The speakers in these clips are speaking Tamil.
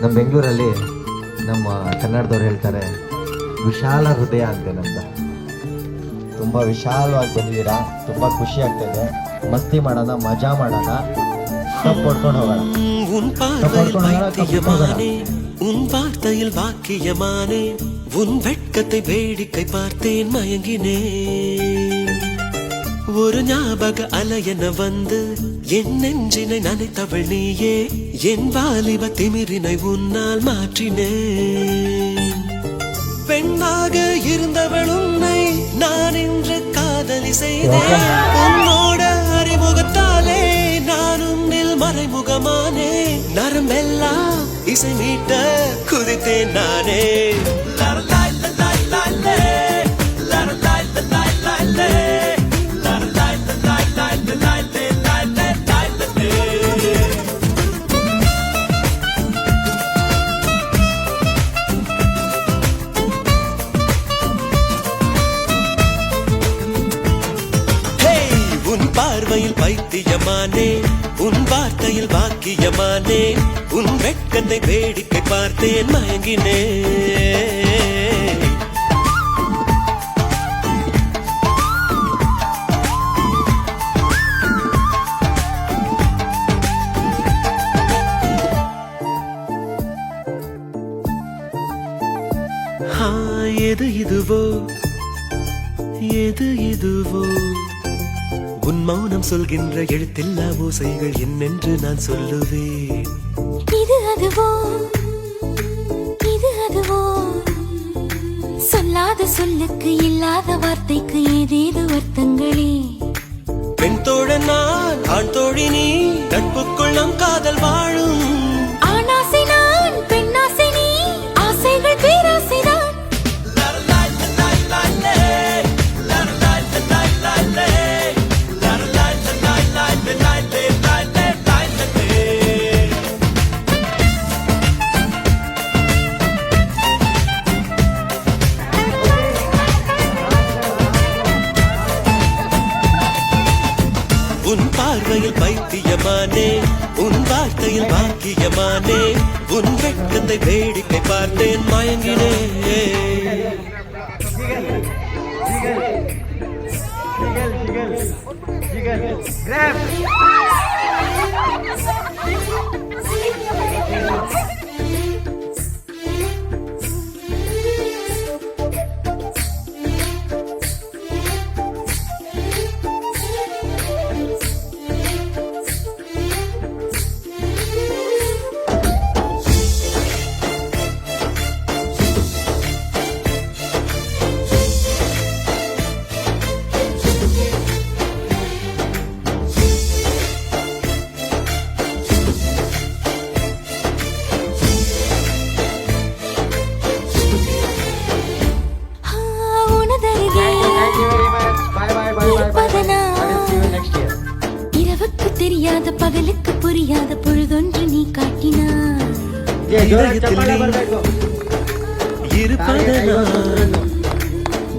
ನಮ್ಮ ಬೆಂಗಳೂರಲ್ಲಿ ನಮ್ಮ ಕನ್ನಡದವ್ರು ಹೇಳ್ತಾರೆ ವಿಶಾಲ ಹೃದಯ ಅಂತೆ ನಮ್ದು. ತುಂಬ ವಿಶಾಲವಾಗಿ ಬಂದಿದ್ದೀರಾ, ತುಂಬ ಖುಷಿ ಆಗ್ತದೆ. ಮಸ್ತಿ ಮಾಡೋಣ, ಮಜಾ ಮಾಡೋಣ, ಕಪ್ ಹೊಡ್ಕೊಂಡು ಹೋಗೋಣ. உன் வார்த்தையில் வாக்கியமானே, உன் வெட்கத்தை வேடிக்கை பார்த்தேன் மயங்கினேன். ஒரு ஞாபக அலையென வந்து என் நெஞ்சினை நனைத்தவள் நீயே, என் வாலிப திமிரினை உன்னால் மாற்றினேன். பெண்ணாக இருந்தவள் உன்னை நான் இன்று காதலி செய்தேன். உன்னோட அறிமுகத்தாலே நான் உன்னில் மறைமுகமானே, நரம்பெல்லாம் இசை மீட்ட குதித்தேன் நானே. உன் பார்வையில் பைத்தியமானே, உன் வார்த்தையில் வாக்கியமானே, உன் வெட்கத்தை வேடிக்கை பார்த்தேன் மயங்கினே. எது இதுவோ எது இதுவோ, உன் மௌனம் சொல்கின்ற எழுத்தில்லா ஓசைகள் என்னென்று நான் சொல்லுவேன். இது அதுவோ இது அதுவோ, சொல்லாத சொல்லுக்கு இல்லாத வார்த்தைக்கு ஏதேது அர்த்தங்களே. பெண் தோழன் நான், ஆண் தோழி நீ, நட்புக்குள் நம் காதல் வாழும். ஆணாசை நான், பெண்ணாசை நீ, ஆசைகள் பேராசைதான். உன் பார்வையில் பைத்தியமானே, உன் வார்த்தையில் வாக்கியமானே, உன் வெட்கத்தை வேடிக்கை பார்த்தேன் மயங்கினே. இரவுக்கு தெரியாத பகலுக்கு புரியாத பொழுதொன்று நீ காட்டினாய்.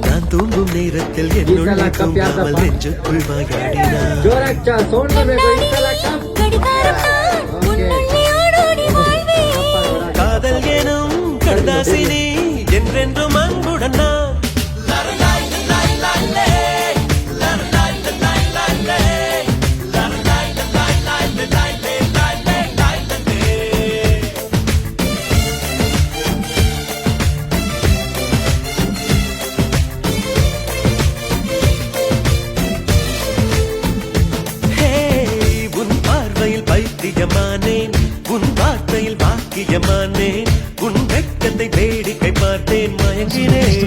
நான் தூங்கும் நேரத்தில் என்னுள்ள தூங்காமல் நெஞ்சுக்குள் வாயாடினாய். காதல் எனும் கண்டாசினி என்றென்றும் அன்புடன் நான். பைத்தியமானேன், உன் வார்த்தையில் வாக்கியமானேன், உன் வெட்கத்தை வேடிக்கை பார்த்தேன் மயங்கினேன்.